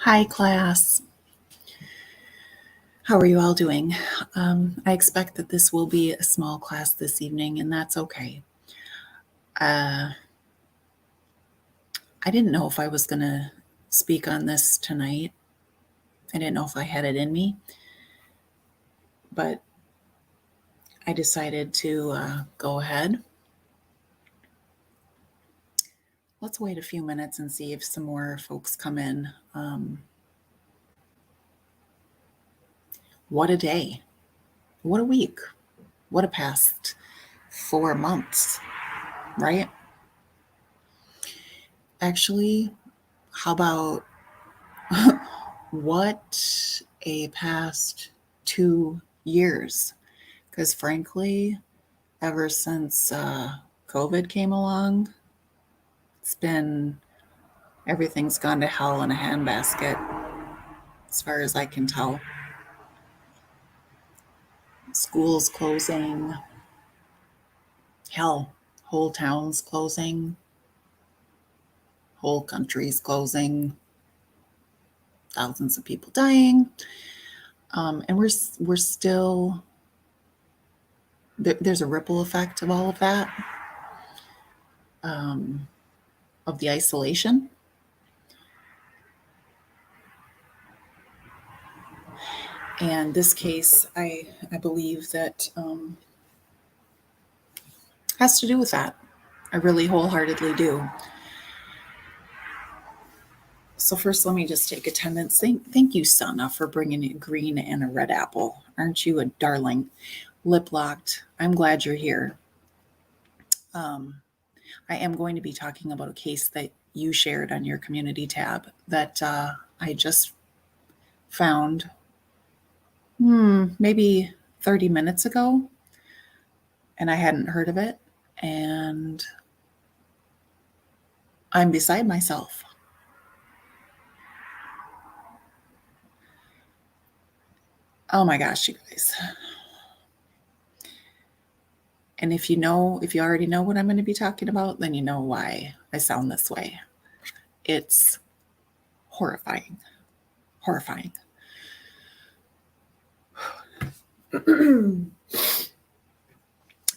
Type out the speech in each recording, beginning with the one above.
Hi, class. How are you all doing? I expect that this will be a small class this evening, and that's okay. I didn't know if I was going to speak on this tonight. I didn't know if I had it in me, but I decided to go ahead. Let's wait a few minutes and see if some more folks come in. What a day. What a week. What a past 4 months, right? Actually, how about what a past 2 years? Because frankly, ever since COVID came along, everything's gone to hell in a handbasket, as far as I can tell. Schools closing, hell, whole towns closing, whole countries closing, thousands of people dying, and we're still there's a ripple effect of all of that, of the isolation. And this case, I believe that has to do with that. I really wholeheartedly do. So first, let me just take attendance. Thank you, Sana, for bringing a green and a red apple. Aren't you a darling? Lip locked. I'm glad you're here. I am going to be talking about a case that you shared on your community tab that I just found maybe 30 minutes ago, and I hadn't heard of it, and I'm beside myself. Oh my gosh, you guys. And if you already know what I'm going to be talking about, then you know why I sound this way. It's horrifying. Horrifying. But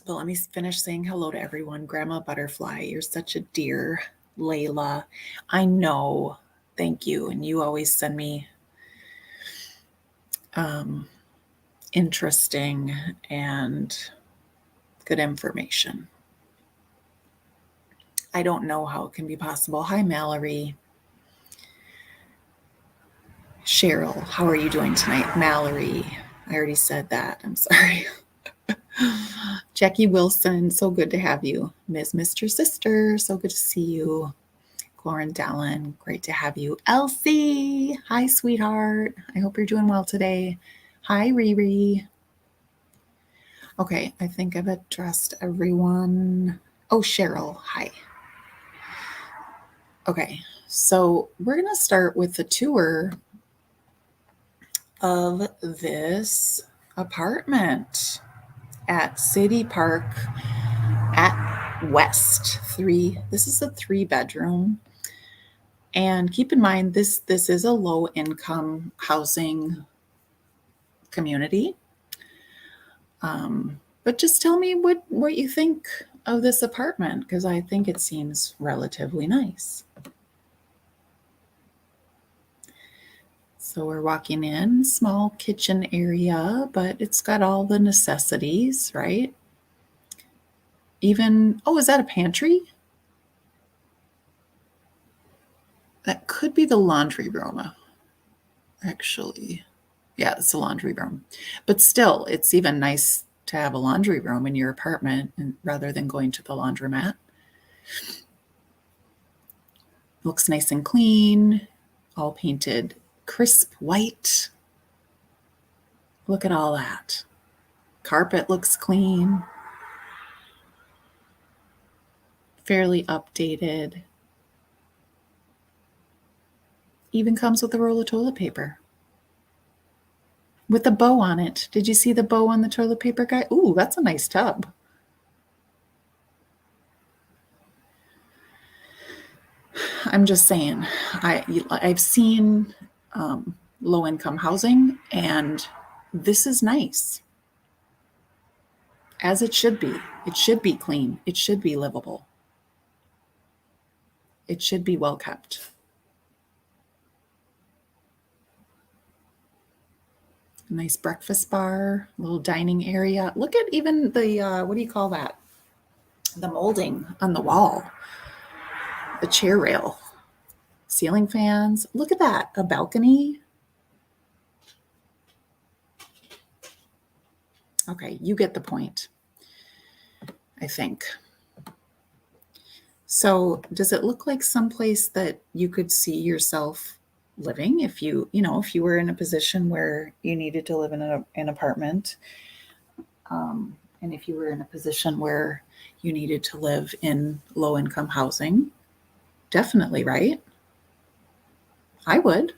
let me finish saying hello to everyone. Grandma Butterfly, you're such a dear. Layla, I know. Thank you. And you always send me interesting and good information. I don't know how it can be possible. Hi, Mallory. Cheryl, how are you doing tonight? Mallory, I already said that. I'm sorry. Jackie Wilson, so good to have you. Ms. Mr. Sister, so good to see you. Lauren Dallin, great to have you. Elsie, hi, sweetheart. I hope you're doing well today. Hi, Riri. Okay, I think I've addressed everyone. Oh, Cheryl, hi. Okay, so we're going to start with the tour of this apartment at City Park at West 3. This is a 3-bedroom. And keep in mind, this is a low-income housing community. But just tell me what you think of this apartment, because I think it seems relatively nice. So we're walking in, small kitchen area, but it's got all the necessities, right? Even, oh, is that a pantry? That could be the laundry room, actually. Yeah, it's a laundry room. But still, it's even nice to have a laundry room in your apartment rather than going to the laundromat. Looks nice and clean, all painted crisp white. Look at all that. Carpet looks clean, fairly updated. Even comes with a roll of toilet paper with a bow on it. Did you see the bow on the toilet paper, guy? Ooh, that's a nice tub. I'm just saying, I've seen low-income housing, and this is nice, as it should be. It should be clean. It should be livable. It should be well kept. A nice breakfast bar, little dining area. Look at even the, what do you call that? The molding on the wall, the chair rail, ceiling fans. Look at that, a balcony. Okay, you get the point, I think. So does it look like someplace that you could see yourself living if you were in a position where you needed to live in an apartment, and if you were in a position where you needed to live in low-income housing? Definitely, right? I would.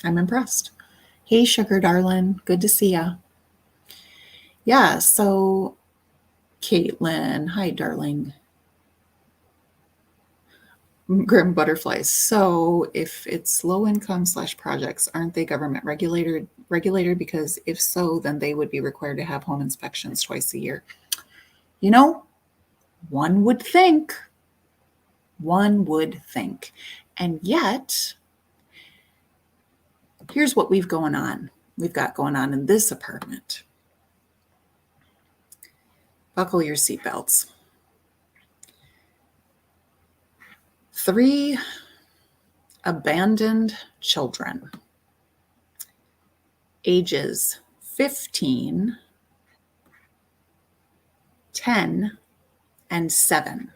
I'm impressed. Hey, sugar darling, good to see ya. Yeah, so Caitlin, hi, darling. Grim butterflies. So if it's low income / projects, aren't they government regulated? Because if so, then they would be required to have home inspections twice a year. You know, one would think. And yet, here's what we've got going on in this apartment. Buckle your seatbelts. 3 abandoned children, ages 15, 10, and 7,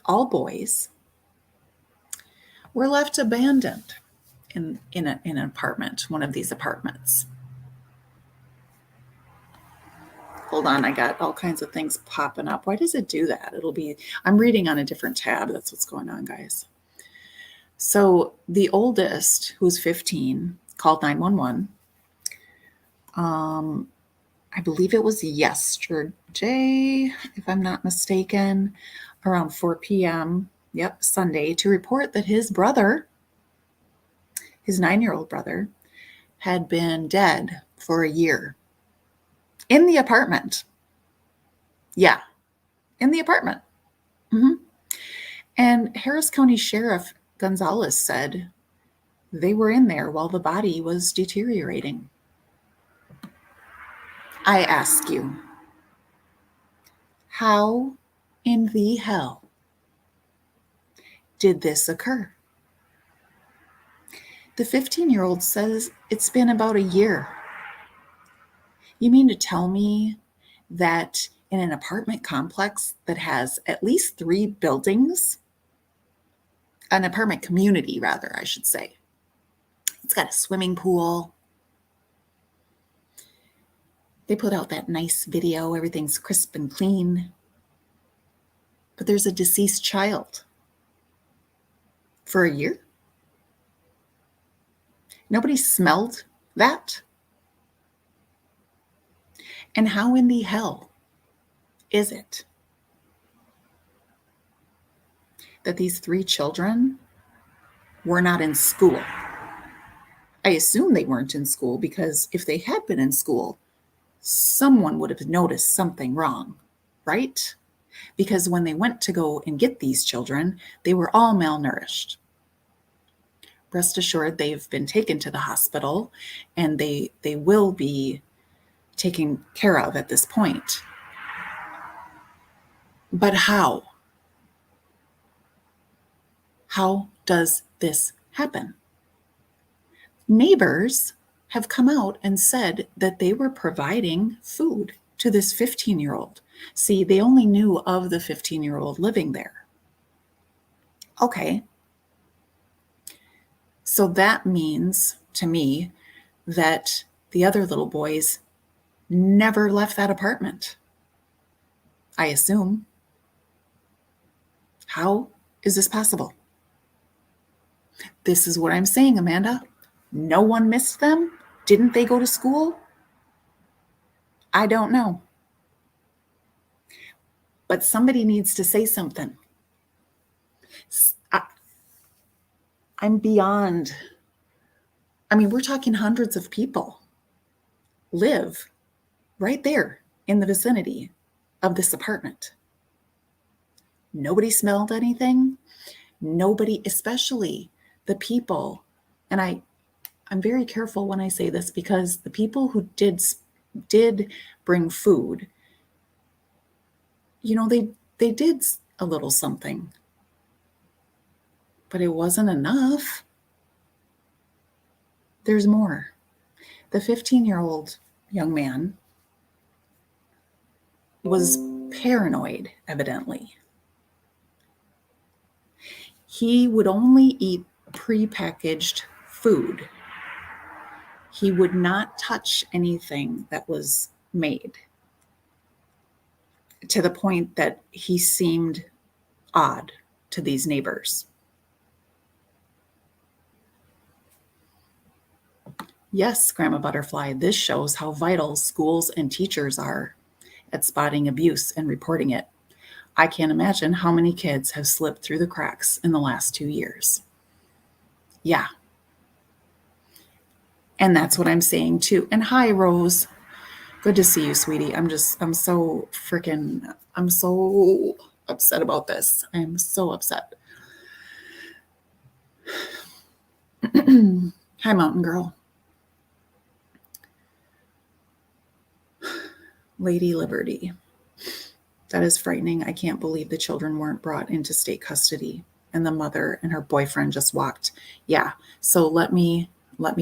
all boys, were left abandoned in an apartment, one of these apartments. Hold on, I got all kinds of things popping up. Why does it do that? I'm reading on a different tab. That's what's going on, guys. So the oldest, who's 15, called 911. I believe it was yesterday, if I'm not mistaken, around 4 p.m. Yep, Sunday, to report that his brother, his 9-year-old brother, had been dead for a year in the apartment. Yeah, in the apartment. Mm-hmm. And Harris County Sheriff Gonzalez said they were in there while the body was deteriorating. I ask you, how in the hell did this occur? The 15-year-old says it's been about a year. You mean to tell me that in an apartment complex that has at least 3 buildings, an apartment community, rather, I should say, it's got a swimming pool. They put out that nice video, everything's crisp and clean. But there's a deceased child for a year? Nobody smelled that? And how in the hell is it that these 3 children were not in school? I assume they weren't in school, because if they had been in school, someone would have noticed something wrong, right? Because when they went to go and get these children, they were all malnourished. Rest assured, they've been taken to the hospital, and they will be taken care of at this point. But how? How does this happen? Neighbors have come out and said that they were providing food to this 15-year-old. See, they only knew of the 15-year-old living there. Okay. So that means to me that the other little boys never left that apartment, I assume. How is this possible? This is what I'm saying, Amanda. No one missed them? Didn't they go to school? I don't know. But somebody needs to say something. I'm beyond. I mean, we're talking hundreds of people live right there in the vicinity of this apartment. Nobody smelled anything. Nobody, especially the people, and I'm very careful when I say this because the people who did bring food, you know, they did a little something, but it wasn't enough. There's more. The 15-year-old young man was paranoid, evidently. He would only eat prepackaged food. He would not touch anything that was made, to the point that he seemed odd to these neighbors. Yes, Grandma Butterfly, this shows how vital schools and teachers are at spotting abuse and reporting it. I can't imagine how many kids have slipped through the cracks in the last 2 years. Yeah. And that's what I'm saying too. And hi, Rose. Good to see you, sweetie. I'm so upset about this. I'm so upset. Hi, Mountain Girl. Lady Liberty. That is frightening. I can't believe the children weren't brought into state custody and the mother and her boyfriend just walked. Yeah. So let me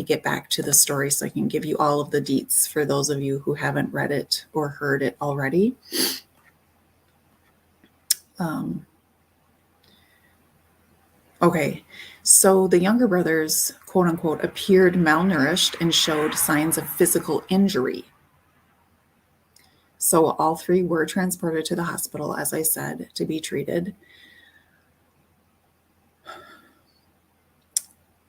get back to the story so I can give you all of the deets for those of you who haven't read it or heard it already. Okay. So the younger brothers, quote unquote, appeared malnourished and showed signs of physical injury. So all three were transported to the hospital, as I said, to be treated.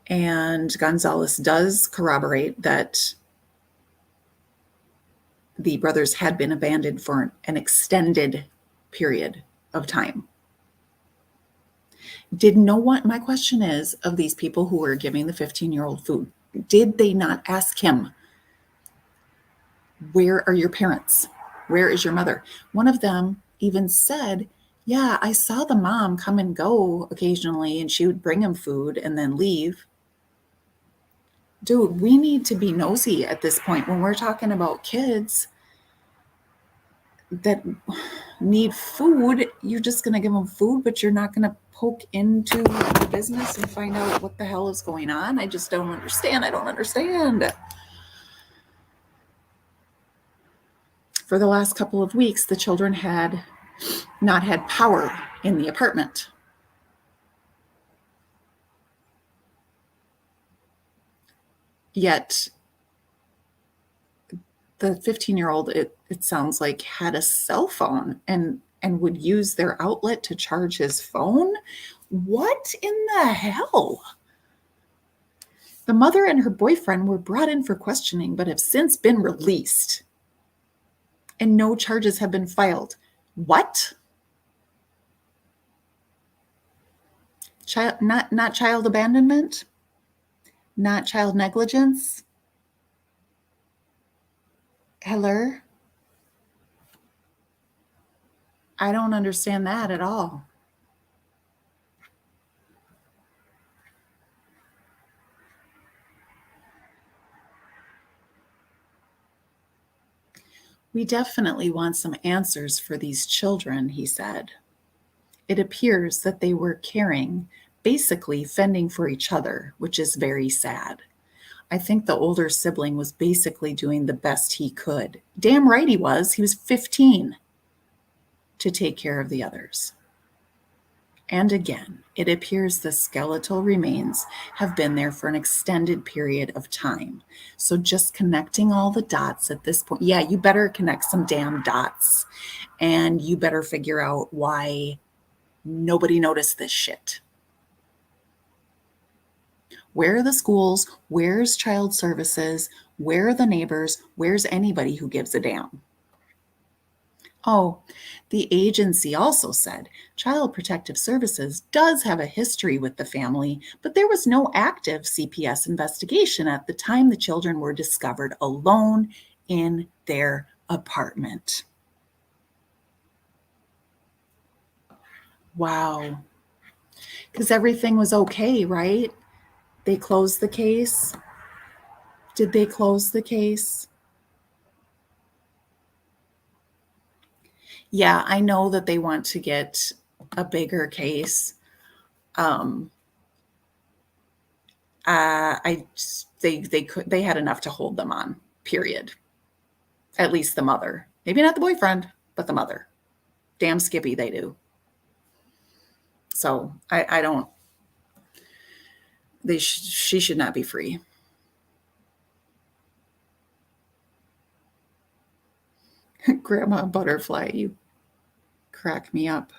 And Gonzalez does corroborate that the brothers had been abandoned for an extended period of time. Did no one, my question is, of these people who were giving the 15-year-old food, did they not ask him, where are your parents? Where is your mother? One of them even said, yeah, I saw the mom come and go occasionally and she would bring him food and then leave. Dude, we need to be nosy at this point when we're talking about kids that need food. You're just going to give them food, but you're not going to poke into the business and find out what the hell is going on. I just don't understand. I don't understand. For the last couple of weeks, the children had not had power in the apartment. Yet the 15-year-old, it sounds like, had a cell phone and would use their outlet to charge his phone. What in the hell? The mother and her boyfriend were brought in for questioning, but have since been released. And no charges have been filed. What? Not child abandonment? Not child negligence? Hello? I don't understand that at all. We definitely want some answers for these children, he said. It appears that they were caring, basically fending for each other, which is very sad. I think the older sibling was basically doing the best he could. Damn right he was. He was 15 to take care of the others. And again, it appears the skeletal remains have been there for an extended period of time. So just connecting all the dots at this point, yeah, you better connect some damn dots and you better figure out why nobody noticed this shit. Where are the schools? Where's child services? Where are the neighbors? Where's anybody who gives a damn? Oh, the agency also said Child Protective Services does have a history with the family, but there was no active CPS investigation at the time the children were discovered alone in their apartment. Wow. Because everything was okay, right? They closed the case. Did they close the case? Yeah, I know that they want to get a bigger case. Um, they had enough to hold them on. Period. At least the mother. Maybe not the boyfriend, but the mother. Damn Skippy, they do. So I don't. She should not be free. Grandma Butterfly, you crack me up.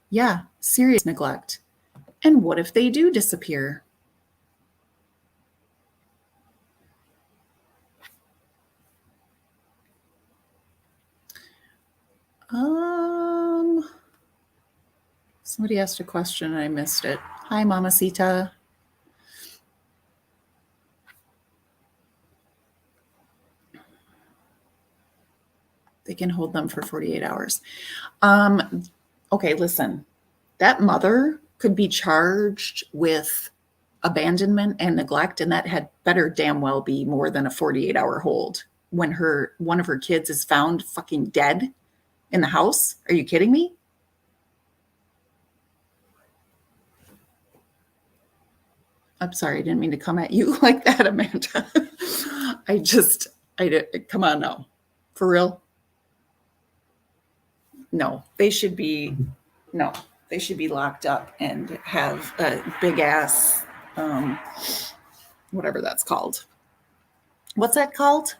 Yeah, serious neglect. And what if they do disappear? Somebody asked a question and I missed it. Hi, Mamacita. They can hold them for 48 hours. Okay, listen. That mother could be charged with abandonment and neglect, and that had better damn well be more than a 48-hour hold when one of her kids is found fucking dead in the house. Are you kidding me? I'm sorry, I didn't mean to come at you like that, Amanda. Come on now. For real? No, they should be locked up and have a big ass, whatever that's called. What's that called?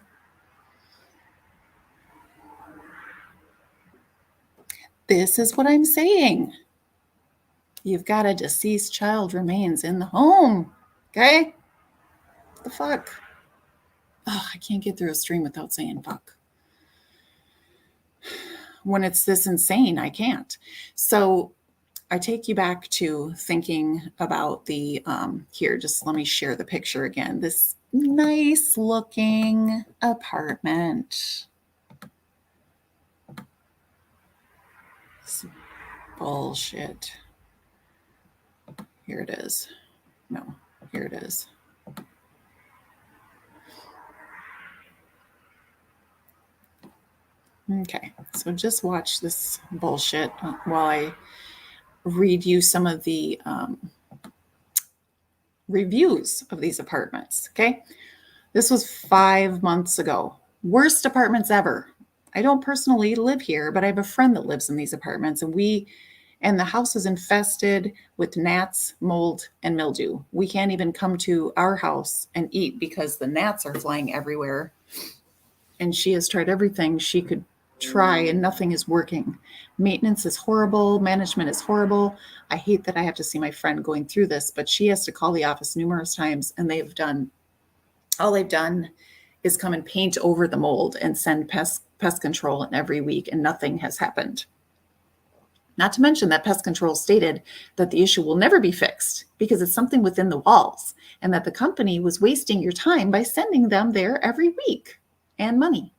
This is what I'm saying. You've got a deceased child remains in the home. Okay? What the fuck? Oh, I can't get through a stream without saying fuck. When it's this insane, I can't. So I take you back to thinking about the, here, just let me share the picture again. This nice looking apartment. This bullshit. Here it is. No, here it is. Okay, so just watch this bullshit while I read you some of the reviews of these apartments. Okay, this was 5 months ago. Worst apartments ever. I don't personally live here, but I have a friend that lives in these apartments, and the house is infested with gnats, mold, and mildew. We can't even come to our house and eat because the gnats are flying everywhere. And she has tried everything she could try and nothing is working. Maintenance is horrible. Management is horrible. I hate that I have to see my friend going through this, but she has to call the office numerous times and all they've done is come and paint over the mold and send pest control in every week, and nothing has happened. Not to mention that pest control stated that the issue will never be fixed because it's something within the walls, and that the company was wasting your time by sending them there every week and money.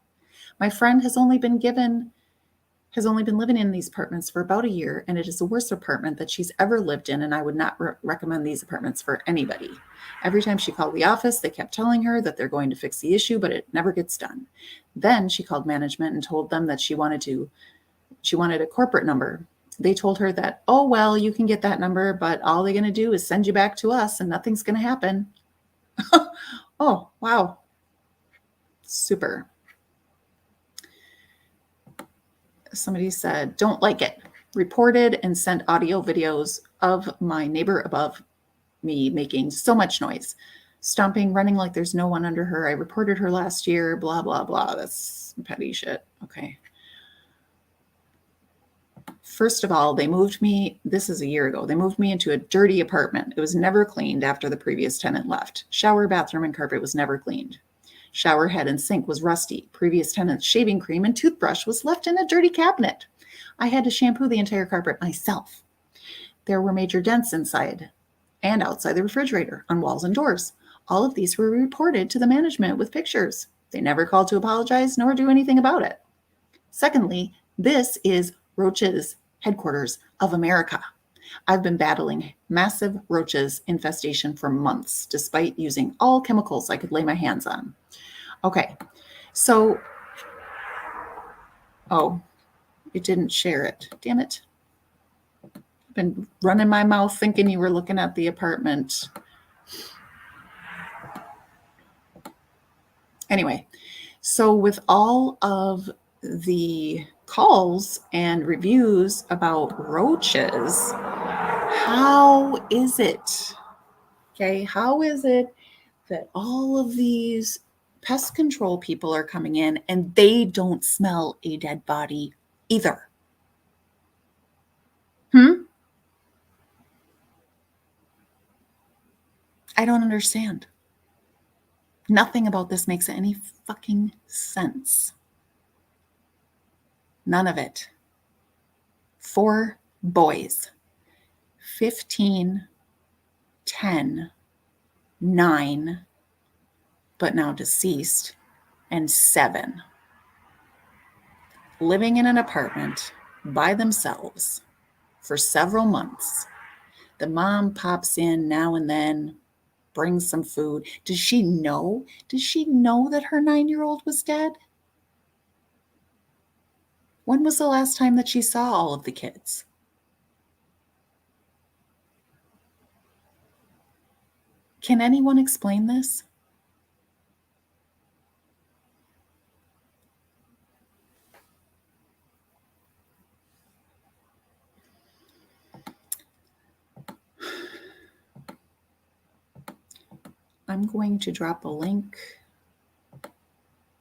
My friend has only been living in these apartments for about a year, and it is the worst apartment that she's ever lived in, and I would not recommend these apartments for anybody. Every time she called the office, they kept telling her that they're going to fix the issue, but it never gets done. Then she called management and told them that she wanted a corporate number. They told her that, oh, well, you can get that number, but all they're going to do is send you back to us and nothing's going to happen. Oh, wow. Super. Somebody said, don't like it. Reported and sent audio videos of my neighbor above me making so much noise. Stomping, running like there's no one under her. I reported her last year, blah, blah, blah. That's petty shit. Okay. First of all, this is a year ago, they moved me into a dirty apartment. It was never cleaned after the previous tenant left. Shower, bathroom, and carpet was never cleaned. Shower head and sink was rusty. Previous tenant's shaving cream and toothbrush was left in a dirty cabinet. I had to shampoo the entire carpet myself. There were major dents inside and outside the refrigerator, on walls and doors. All of these were reported to the management with pictures. They never called to apologize nor do anything about it. Secondly, this is roaches headquarters of America. I've been battling massive roaches infestation for months, despite using all chemicals I could lay my hands on. Okay, so, oh, it didn't share it. Damn it. I've been running my mouth thinking you were looking at the apartment. Anyway, so with all of the calls and reviews about roaches, how is it, okay, how is it that all of these pest control people are coming in and they don't smell a dead body either? I don't understand. Nothing about this makes any fucking sense. None of it. 4 boys, 15, 10, 9, but now deceased, and 7, living in an apartment by themselves for several months. The mom pops in now and then, brings some food. Does she know? Does she know that her 9-year-old was dead? When was the last time that she saw all of the kids? Can anyone explain this? I'm going to drop a link.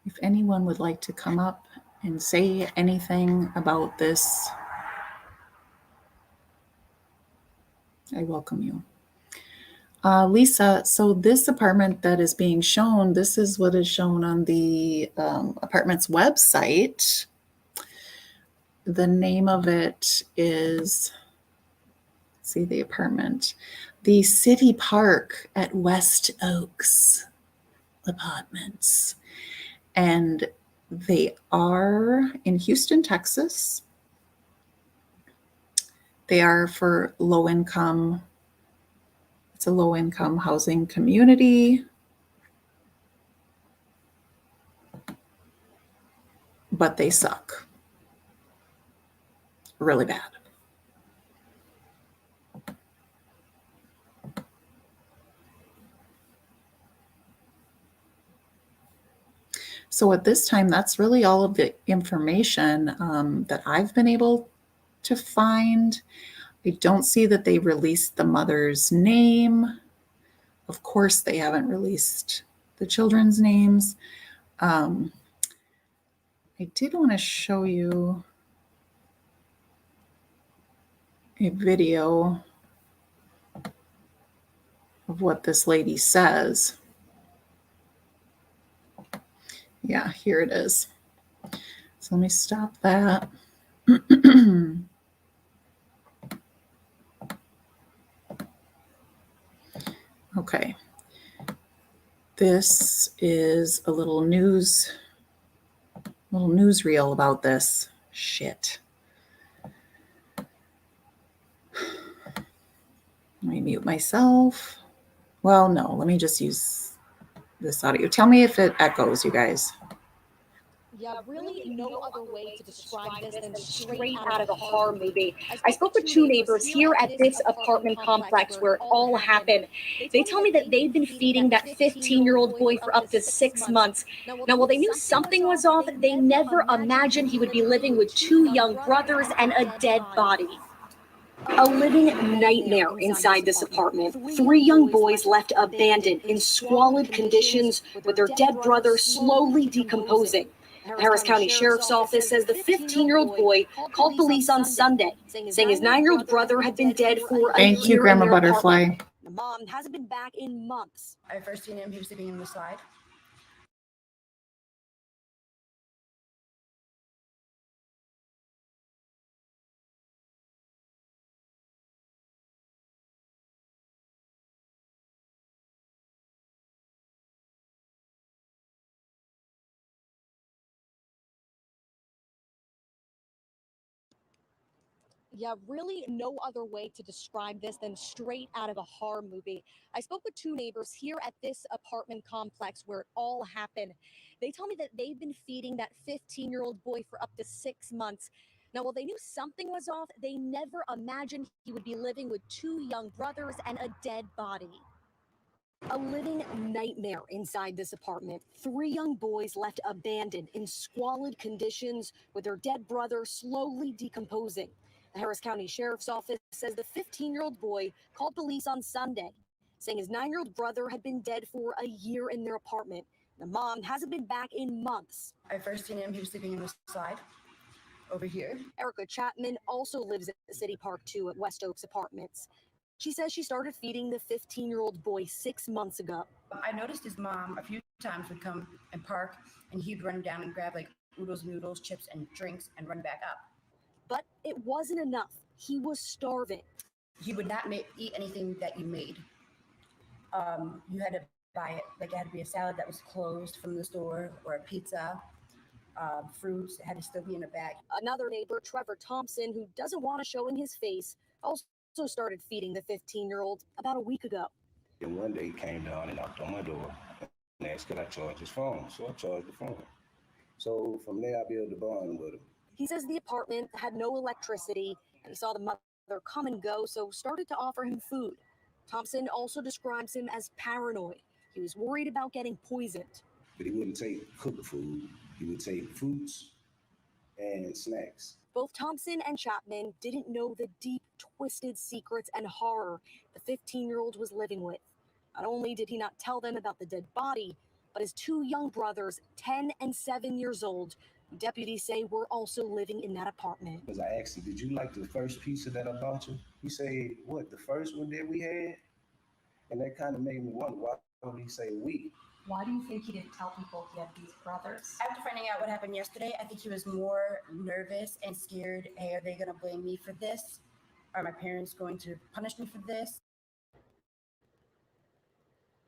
If anyone would like to come up and say anything about this, I welcome you. Lisa, so this apartment that is being shown, this is what is shown on the apartment's website. The name of it is, see the apartment, the City Park at West Oaks Apartments. And they are in Houston, Texas. They are for low income. It's a low income housing community. But they suck. Really bad. So at this time, that's really all of the information that I've been able to find. I don't see that they released the mother's name. Of course, they haven't released the children's names. I did want to show you a video of what this lady says. Yeah, here it is. So let me stop that. Okay. This is a little newsreel about this shit. Let me mute myself. Well, no, let me just use this audio. Tell me if it echoes, you guys. Yeah, really no other way to describe this than straight out of a horror movie. I spoke with 2 neighbors here at this apartment complex where it all happened. They tell me that they've been feeding that 15-year-old boy for up to 6 months. Now, while they knew something was off, they never imagined he would be living with 2 young brothers and a dead body. A living nightmare inside this apartment. 3 young boys left abandoned in squalid conditions with their dead brother slowly decomposing. The Harris County Sheriff's Office says the 15-year-old boy called police on Sunday, saying his 9-year-old brother had been dead for a year. Thank you, Grandma Butterfly. The mom hasn't been back in months. I first seen him, he was sitting in the slide. Yeah, really no other way to describe this than straight out of a horror movie. I spoke with two neighbors here at this apartment complex where it all happened. They tell me that they've been feeding that 15-year-old boy for up to 6 months. Now, while they knew something was off, they never imagined he would be living with two young brothers and a dead body. A living nightmare inside this apartment. Three young boys left abandoned in squalid conditions with their dead brother slowly decomposing. The Harris County Sheriff's Office says the 15-year-old boy called police on Sunday, saying his 9-year-old brother had been dead for a year in their apartment. The mom hasn't been back in months. I first seen him, he was sleeping on the side over here. Erica Chapman also lives at City Park 2 at West Oaks Apartments. She says she started feeding the 15-year-old boy 6 months ago. I noticed his mom a few times would come and park, and he'd run down and grab like oodles, noodles, chips, and drinks and run back up. But it wasn't enough. He was starving. He would not eat anything that you made. You had to buy it. Like, it had to be a salad that was closed from the store, or a pizza. Fruits had to still be in a bag. Another neighbor, Trevor Thompson, who doesn't want to show in his face, also started feeding the 15-year-old about a week ago. And one day he came down and knocked on my door and asked could I charge his phone. So I charged the phone. So from there I built a bond with him. He says the apartment had no electricity and he saw the mother come and go, so started to offer him food. Thompson also describes him as paranoid. He was worried about getting poisoned. But he wouldn't take cooked food. He would take fruits and snacks. Both Thompson and Chapman didn't know the deep, twisted secrets and horror the 15-year-old was living with. Not only did he not tell them about the dead body, but his two young brothers, 10 and 7 years old, who deputies say were also living in that apartment. Because I asked him, did you like the first pizza that I bought you? He said, what, the first one that we had? And that kind of made me wonder, why would he say we? Why do you think he didn't tell people he had these brothers? After finding out what happened yesterday, I think he was more nervous and scared. Hey, are they going to blame me for this? Are my parents going to punish me for this?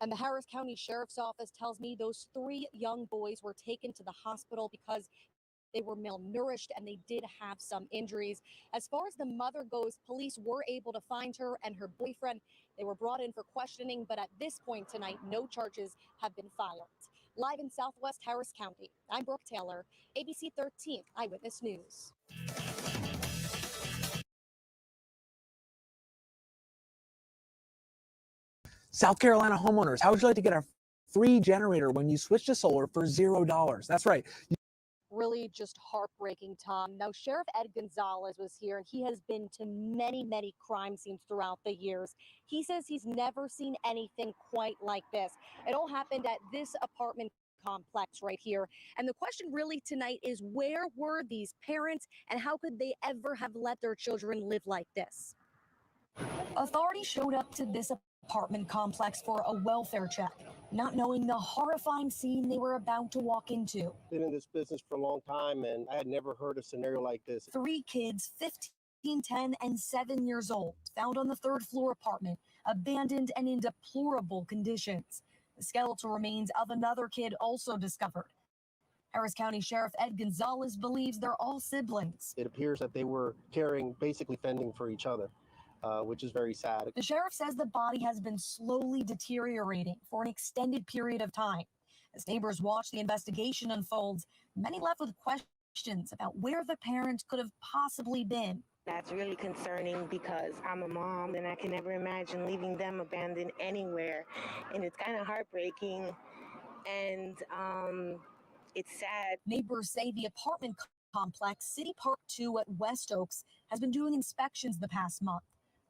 And the Harris County Sheriff's Office tells me those three young boys were taken to the hospital because they were malnourished and they did have some injuries. As far as the mother goes, police were able to find her and her boyfriend. They were brought in for questioning, but at this point tonight, no charges have been filed. Live in Southwest Harris County, I'm Brooke Taylor, ABC 13 Eyewitness News. South Carolina homeowners, how would you like to get a free generator when you switch to solar for $0? That's right. Really just heartbreaking, Tom. Now, Sheriff Ed Gonzalez was here, and he has been to many, many crime scenes throughout the years. He says he's never seen anything quite like this. It all happened at this apartment complex right here. And the question really tonight is, where were these parents, and how could they ever have let their children live like this? Authorities showed up to this apartment complex for a welfare check, not knowing the horrifying scene they were about to walk into. Been in this business for a long time, and I had never heard a scenario like this. 3 kids, 15, 10, and 7 years old, found on the third floor apartment, abandoned and in deplorable conditions. The skeletal remains of another kid also discovered. Harris County Sheriff Ed Gonzalez believes they're all siblings. It appears that they were basically fending for each other, which is very sad. The sheriff says the body has been slowly deteriorating for an extended period of time. As neighbors watch the investigation unfolds, many left with questions about where the parents could have possibly been. That's really concerning because I'm a mom and I can never imagine leaving them abandoned anywhere. And it's kind of heartbreaking and it's sad. Neighbors say the apartment complex, City Park 2 at West Oaks, has been doing inspections the past month.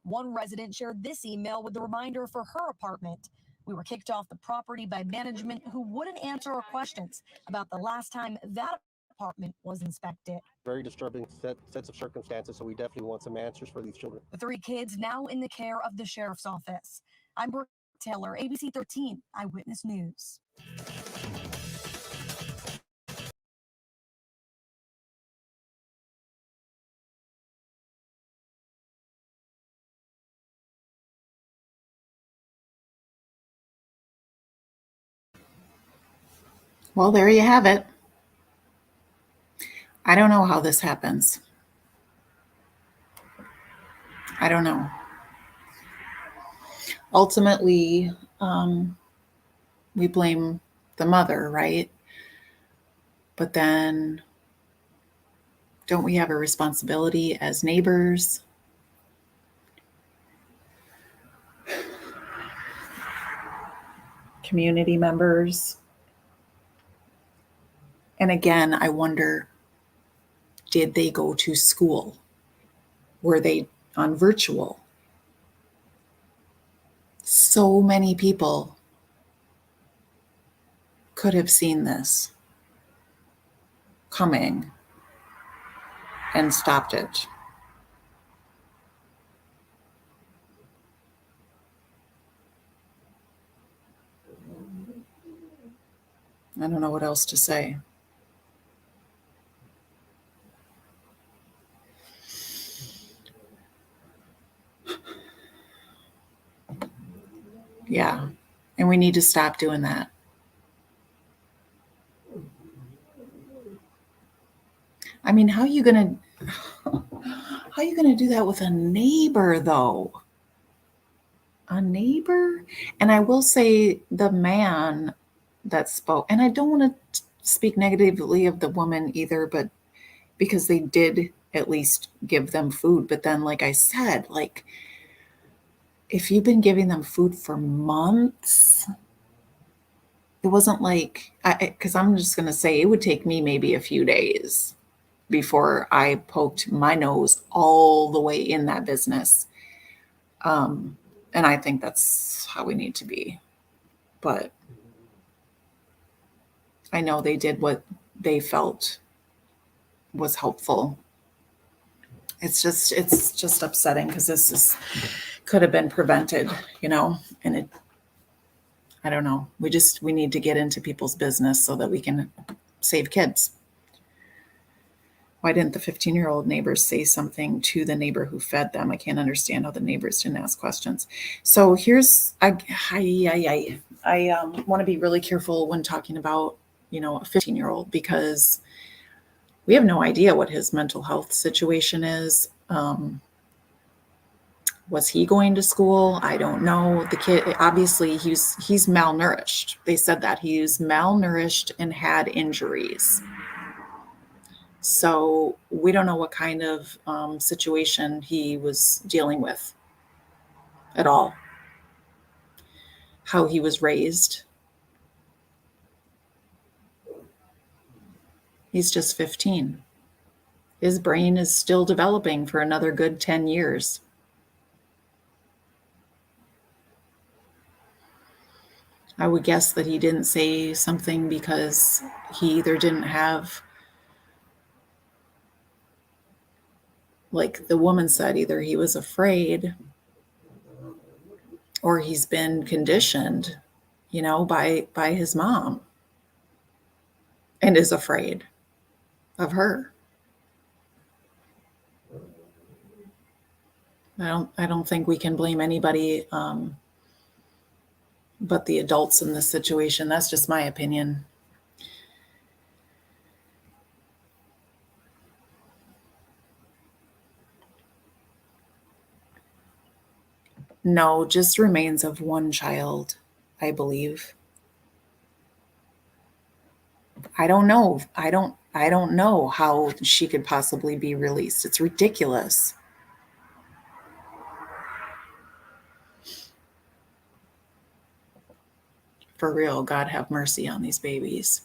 One resident shared this email with the reminder for her apartment. We were kicked off the property by management who wouldn't answer our questions about the last time that apartment was inspected. Very disturbing sets of circumstances, so we definitely want some answers for these children. The 3 kids now in the care of the sheriff's office. I'm Brooke Taylor, ABC 13 Eyewitness News. Well, there you have it. I don't know how this happens. I don't know. Ultimately, we blame the mother, right? But then don't we have a responsibility as neighbors? Community members? And again, I wonder, did they go to school? Were they on virtual? So many people could have seen this coming and stopped it. I don't know what else to say. Yeah. And we need to stop doing that. I mean, how are you gonna do that with a neighbor though? A neighbor? And I will say the man that spoke, and I don't want to speak negatively of the woman either, but because they did at least give them food. But then, like I said, like if you've been giving them food for months, it wasn't like, because I'm just going to say it would take me maybe a few days before I poked my nose all the way in that business. And I think that's how we need to be. But I know they did what they felt was helpful. It's just upsetting because could have been prevented, and I don't know. We need to get into people's business so that we can save kids. Why didn't the 15-year-old neighbors say something to the neighbor who fed them? I can't understand how the neighbors didn't ask questions. So I want to be really careful when talking about, a 15-year-old, because we have no idea what his mental health situation is. Was he going to school? I don't know. The kid, obviously he's malnourished. They said that he was malnourished and had injuries. So we don't know what kind of situation he was dealing with at all. How he was raised. He's just 15. His brain is still developing for another good 10 years. I would guess that he didn't say something because he either didn't have, like the woman said, either he was afraid or he's been conditioned, by his mom and is afraid of her. I don't think we can blame anybody but the adults in this situation. That's just my opinion. No, just remains of one child, I believe. I don't know. I don't know how she could possibly be released. It's ridiculous. For real, God have mercy on these babies.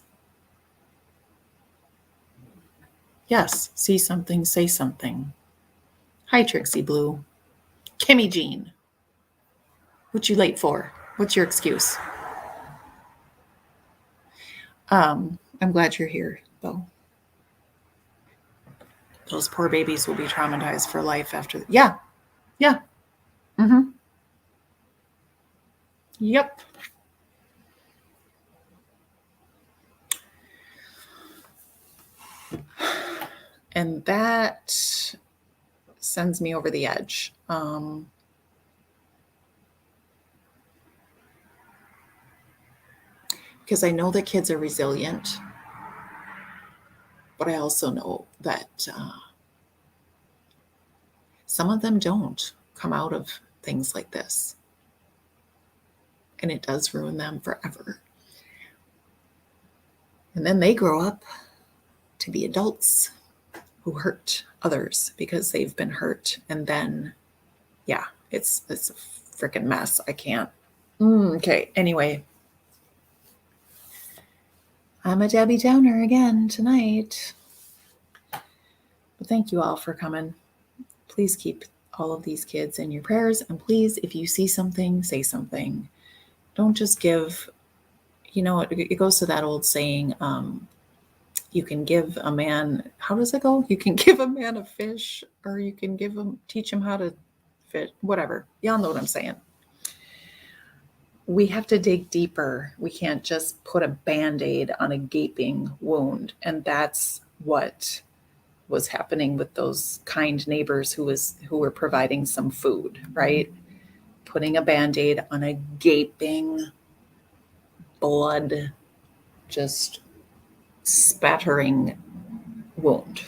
Yes, see something, say something. Hi, Trixie Blue. Kimmy Jean. What you late for? What's your excuse? I'm glad you're here, though. Those poor babies will be traumatized for life after. Yeah. Mm-hmm. Yep. And that sends me over the edge. Because I know that kids are resilient, but I also know that some of them don't. come out of things like this. And it does ruin them forever. And then they grow up to be adults who hurt others because they've been hurt. And then, yeah, it's a freaking mess. I can't. Okay, anyway. I'm a Debbie Downer again tonight. But thank you all for coming. Please keep all of these kids in your prayers. And please, if you see something, say something. Don't just give, it goes to that old saying, you can give a man, how does it go? You can give a man a fish, or you can teach him how to fish, whatever. Y'all know what I'm saying. We have to dig deeper. We can't just put a Band-Aid on a gaping wound. And that's what was happening with those kind neighbors who were providing some food, right? Putting a Band-Aid on a gaping, blood, just spattering wound.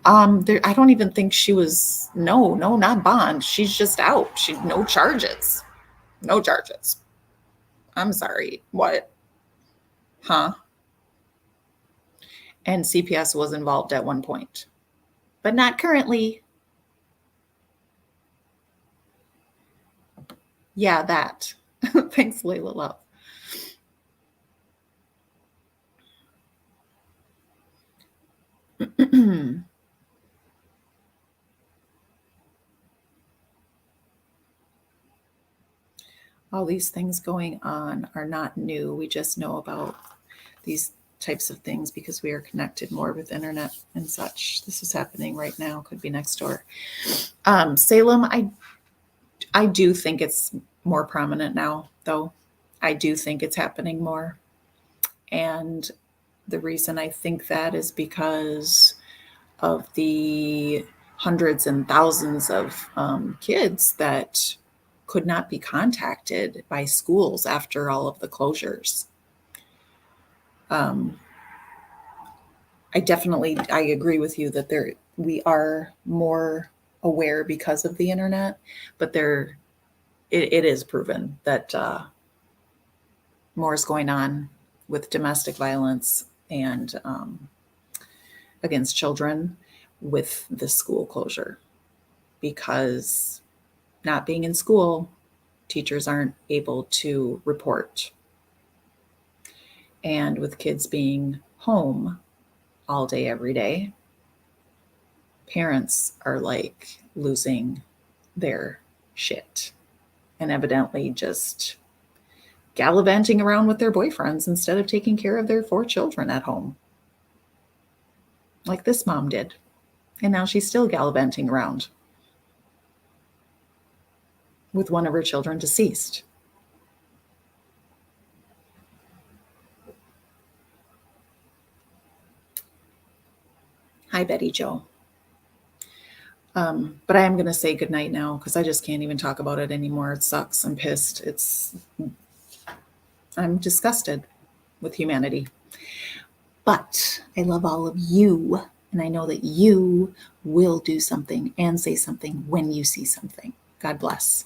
I don't even think she was, no, not bond. She's just out. No charges. No charges. I'm sorry. What? Huh? And CPS was involved at one point, but not currently. Yeah, that. Thanks, Layla Love. All these things going on are not new. We just know about these types of things because we are connected more with internet and such. This is happening right now. Could be next door. Salem, I do think it's more prominent now, though. I do think it's happening more. And the reason I think that is because of the hundreds and thousands of kids that could not be contacted by schools after all of the closures. I agree with you that we are more aware because of the internet, but it is proven that more is going on with domestic violence and against children with the school closure, because not being in school, teachers aren't able to report. And with kids being home all day, every day, parents are like losing their shit and evidently just gallivanting around with their boyfriends instead of taking care of their 4 children at home. Like this mom did. And now she's still gallivanting around with one of her children deceased. Hi, Betty Jo. But I am going to say goodnight now because I just can't even talk about it anymore. It sucks. I'm pissed. I'm disgusted with humanity. But I love all of you. And I know that you will do something and say something when you see something. God bless.